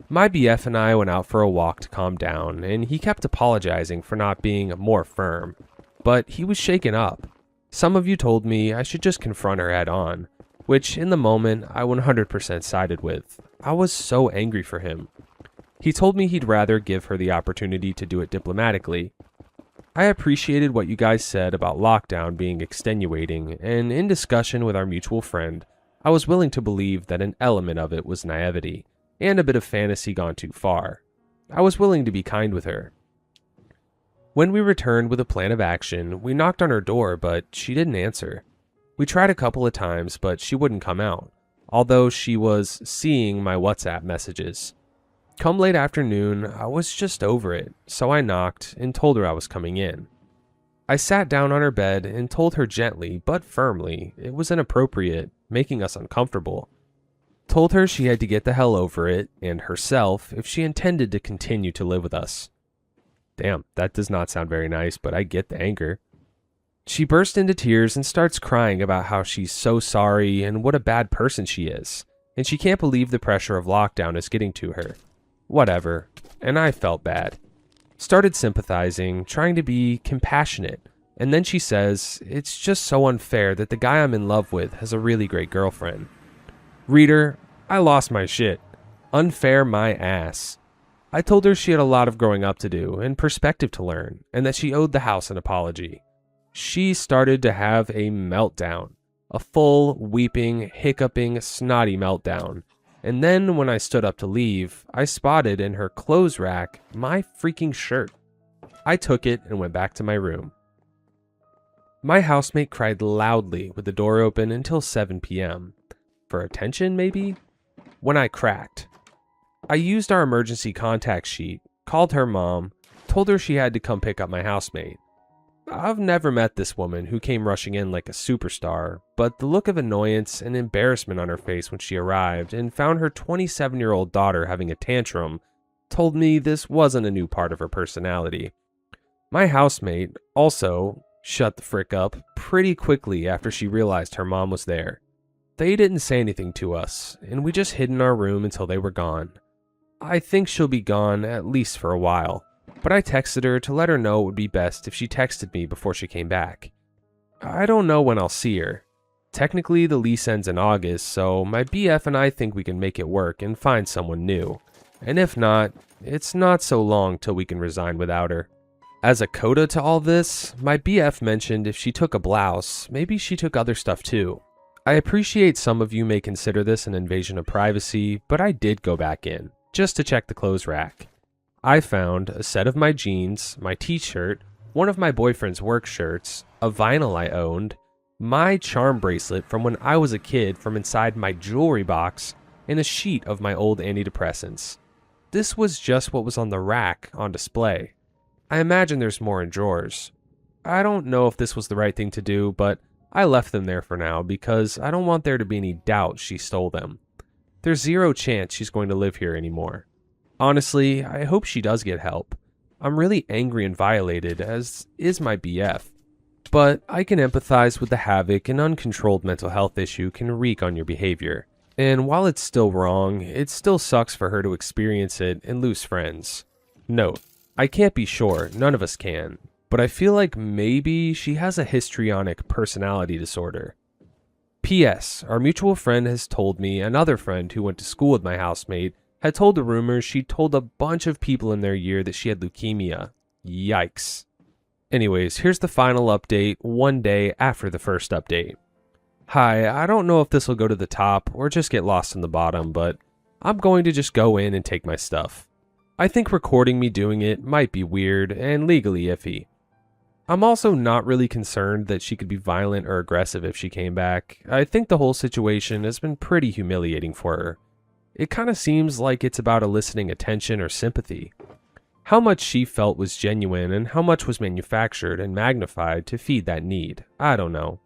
My BF and I went out for a walk to calm down, and he kept apologizing for not being more firm, but he was shaken up. Some of you told me I should just confront her head on, which in the moment I 100% sided with. I was so angry for him. He told me he'd rather give her the opportunity to do it diplomatically. I appreciated what you guys said about lockdown being extenuating, and in discussion with our mutual friend, I was willing to believe that an element of it was naivety, and a bit of fantasy gone too far. I was willing to be kind with her. When we returned with a plan of action, we knocked on her door, but she didn't answer. We tried a couple of times, but she wouldn't come out, although she was seeing my WhatsApp messages. Come late afternoon, I was just over it, so I knocked and told her I was coming in. I sat down on her bed and told her gently but firmly it was inappropriate, making us uncomfortable. Told her she had to get the hell over it, and herself, if she intended to continue to live with us. Damn, that does not sound very nice, but I get the anger. She burst into tears and starts crying about how she's so sorry and what a bad person she is, and she can't believe the pressure of lockdown is getting to her. Whatever, and I felt bad. Started sympathizing, trying to be compassionate, and then she says, it's just so unfair that the guy I'm in love with has a really great girlfriend. Reader, I lost my shit. Unfair my ass. I told her she had a lot of growing up to do and perspective to learn, and that she owed the house an apology. She started to have a meltdown. A full, weeping, hiccuping, snotty meltdown. And then when I stood up to leave, I spotted in her clothes rack my freaking shirt. I took it and went back to my room. My housemate cried loudly with the door open until 7 p.m. For attention, maybe? When I cracked. I used our emergency contact sheet, called her mom, told her she had to come pick up my housemate. I've never met this woman who came rushing in like a superstar, but the look of annoyance and embarrassment on her face when she arrived and found her 27-year-old daughter having a tantrum told me this wasn't a new part of her personality. My housemate also shut the frick up pretty quickly after she realized her mom was there. They didn't say anything to us, and we just hid in our room until they were gone. I think she'll be gone at least for a while, but I texted her to let her know it would be best if she texted me before she came back. I don't know when I'll see her. Technically, the lease ends in August, so my BF and I think we can make it work and find someone new. And if not, it's not so long till we can resign without her. As a coda to all this, my BF mentioned if she took a blouse, maybe she took other stuff too. I appreciate some of you may consider this an invasion of privacy, but I did go back in, just to check the clothes rack. I found a set of my jeans, my t-shirt, one of my boyfriend's work shirts, a vinyl I owned, my charm bracelet from when I was a kid from inside my jewelry box, and a sheet of my old antidepressants. This was just what was on the rack on display. I imagine there's more in drawers. I don't know if this was the right thing to do, but I left them there for now because I don't want there to be any doubt she stole them. There's zero chance she's going to live here anymore. Honestly, I hope she does get help. I'm really angry and violated, as is my BF. but I can empathize with the havoc an uncontrolled mental health issue can wreak on your behavior. And while it's still wrong, it still sucks for her to experience it and lose friends. Note, I can't be sure, none of us can, but I feel like maybe she has a histrionic personality disorder. P.S. Our mutual friend has told me another friend who went to school with my housemate had told the rumors she'd told a bunch of people in their year that she had leukemia. Yikes. Anyways, here's the final update, one day after the first update. Hi, I don't know if this will go to the top or just get lost in the bottom, but I'm going to just go in and take my stuff. I think recording me doing it might be weird and legally iffy. I'm also not really concerned that she could be violent or aggressive if she came back. I think the whole situation has been pretty humiliating for her. It kind of seems like it's about eliciting attention or sympathy. How much she felt was genuine and how much was manufactured and magnified to feed that need, I don't know.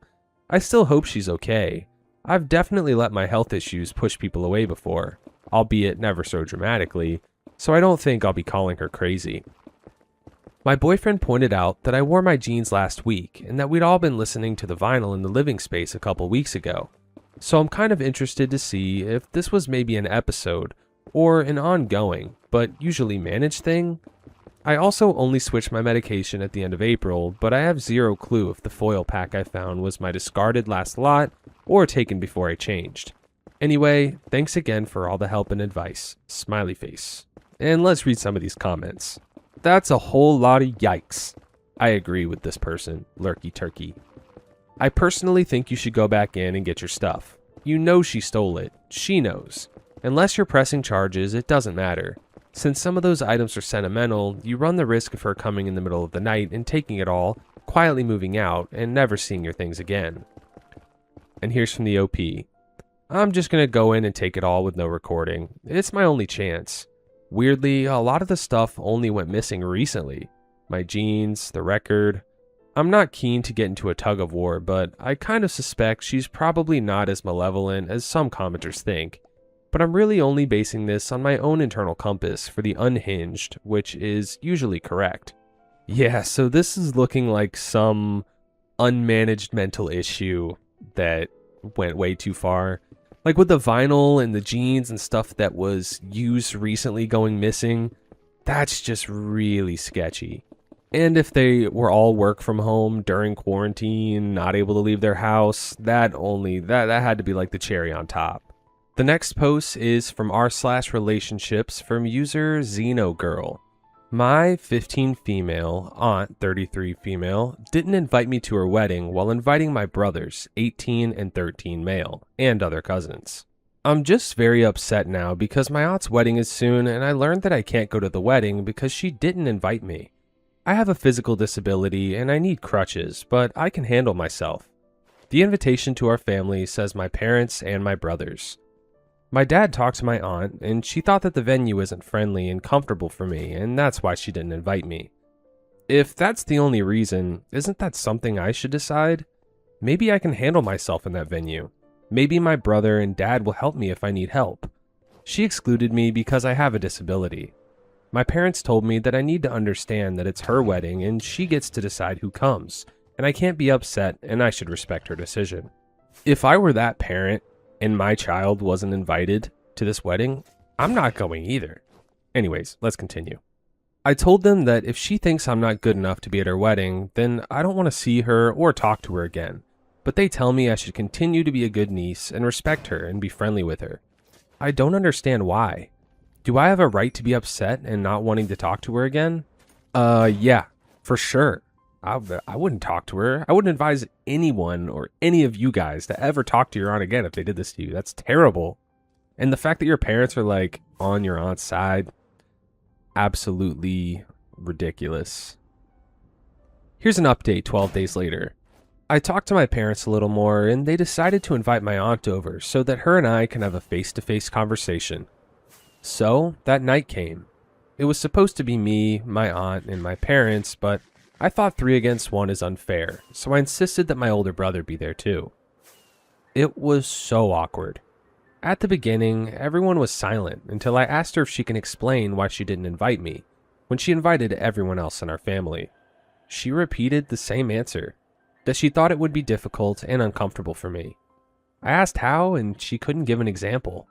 I still hope she's okay. I've definitely let my health issues push people away before, albeit never so dramatically, so I don't think I'll be calling her crazy. My boyfriend pointed out that I wore my jeans last week and that we'd all been listening to the vinyl in the living space a couple weeks ago. So I'm kind of interested to see if this was maybe an episode or an ongoing, but usually managed thing. I also only switched my medication at the end of April, but I have zero clue if the foil pack I found was my discarded last lot or taken before I changed. Anyway, thanks again for all the help and advice. Smiley face. And let's read some of these comments. That's a whole lot of yikes. I agree with this person, Lurky Turkey. I personally think you should go back in and get your stuff. You know she stole it. She knows. Unless you're pressing charges, it doesn't matter. Since some of those items are sentimental, you run the risk of her coming in the middle of the night and taking it all, quietly moving out, and never seeing your things again. And here's from the OP. I'm just gonna go in and take it all with no recording. It's my only chance. Weirdly, a lot of the stuff only went missing recently. My jeans, the record. I'm not keen to get into a tug of war, but I kind of suspect she's probably not as malevolent as some commenters think. But I'm really only basing this on my own internal compass for the unhinged, which is usually correct. Yeah, so this is looking like some unmanaged mental issue that went way too far. Like with the vinyl and the jeans and stuff that was used recently going missing, that's just really sketchy. And if they were all work from home during quarantine, not able to leave their house, that had to be like the cherry on top. The next post is from r/relationships from user XenoGirl. My 15 female, aunt 33 female, didn't invite me to her wedding while inviting my brothers, 18 and 13 male, and other cousins. I'm just very upset now because my aunt's wedding is soon and I learned that I can't go to the wedding because she didn't invite me. I have a physical disability and I need crutches, but I can handle myself. The invitation to our family says my parents and my brothers. My dad talked to my aunt, and she thought that the venue isn't friendly and comfortable for me, and that's why she didn't invite me. If that's the only reason, isn't that something I should decide? Maybe I can handle myself in that venue. Maybe my brother and dad will help me if I need help. She excluded me because I have a disability. My parents told me that I need to understand that it's her wedding and she gets to decide who comes, and I can't be upset and I should respect her decision. If I were that parent, and my child wasn't invited to this wedding, I'm not going either. Anyways, let's continue. I told them that if she thinks I'm not good enough to be at her wedding, then I don't want to see her or talk to her again. But they tell me I should continue to be a good niece and respect her and be friendly with her. I don't understand why. Do I have a right to be upset and not wanting to talk to her again? Yeah, for sure. I wouldn't talk to her. I wouldn't advise anyone or any of you guys to ever talk to your aunt again if they did this to you. That's terrible. And the fact that your parents are like on your aunt's side, absolutely ridiculous. Here's an update 12 days later. I talked to my parents a little more and they decided to invite my aunt over so that her and I can have a face-to-face conversation. So that night came. It was supposed to be me, my aunt, and my parents, but I thought 3 against 1 is unfair, so I insisted that my older brother be there too. It was so awkward. At the beginning, everyone was silent until I asked her if she can explain why she didn't invite me, when she invited everyone else in our family. She repeated the same answer. that she thought it would be difficult and uncomfortable for me. I asked how, and she couldn't give an example.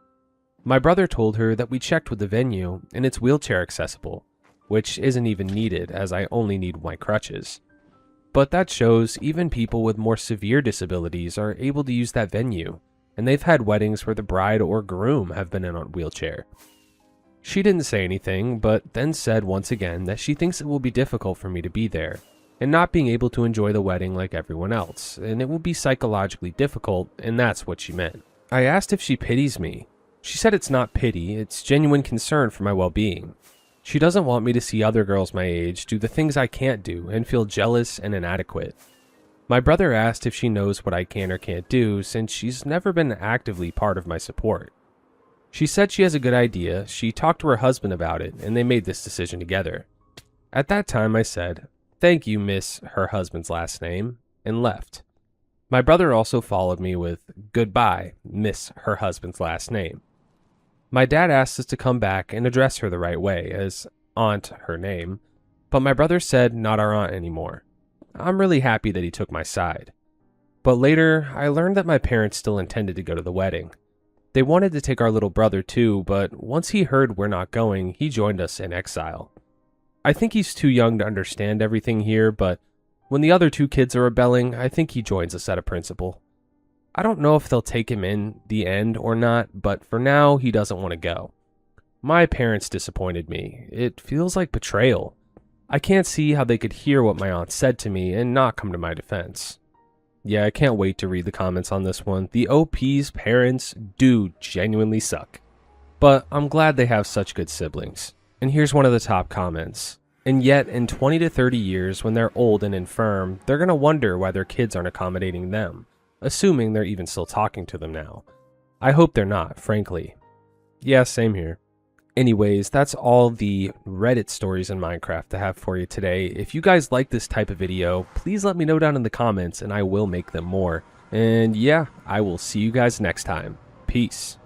My brother told her that we checked with the venue and it's wheelchair accessible, which isn't even needed as I only need my crutches. But that shows even people with more severe disabilities are able to use that venue, and they've had weddings where the bride or groom have been in a wheelchair. She didn't say anything, but then said once again that she thinks it will be difficult for me to be there, and not being able to enjoy the wedding like everyone else, and it will be psychologically difficult, and that's what she meant. I asked if she pities me. She said it's not pity, it's genuine concern for my well-being. She doesn't want me to see other girls my age do the things I can't do and feel jealous and inadequate. My brother asked if she knows what I can or can't do since she's never been actively part of my support. She said she has a good idea, she talked to her husband about it, and they made this decision together. At that time I said, "Thank you, Miss," her husband's last name, and left. My brother also followed me with, "Goodbye, Miss," her husband's last name. My dad asked us to come back and address her the right way, as Aunt her name, but my brother said not our aunt anymore. I'm really happy that he took my side. But later, I learned that my parents still intended to go to the wedding. They wanted to take our little brother too, but once he heard we're not going, he joined us in exile. I think he's too young to understand everything here, but when the other two kids are rebelling, I think he joins us out of principle. I don't know if they'll take him in the end or not, but for now, he doesn't want to go. My parents disappointed me. It feels like betrayal. I can't see how they could hear what my aunt said to me and not come to my defense. Yeah, I can't wait to read the comments on this one. The OP's parents do genuinely suck. But I'm glad they have such good siblings. And here's one of the top comments. And yet, in 20 to 30 years, when they're old and infirm, they're going to wonder why their kids aren't accommodating them, assuming they're even still talking to them now. I hope they're not, frankly. Yeah, same here. Anyways, that's all the Reddit stories in Minecraft I have for you today. If you guys like this type of video, please let me know down in the comments and I will make them more. And yeah, I will see you guys next time. Peace.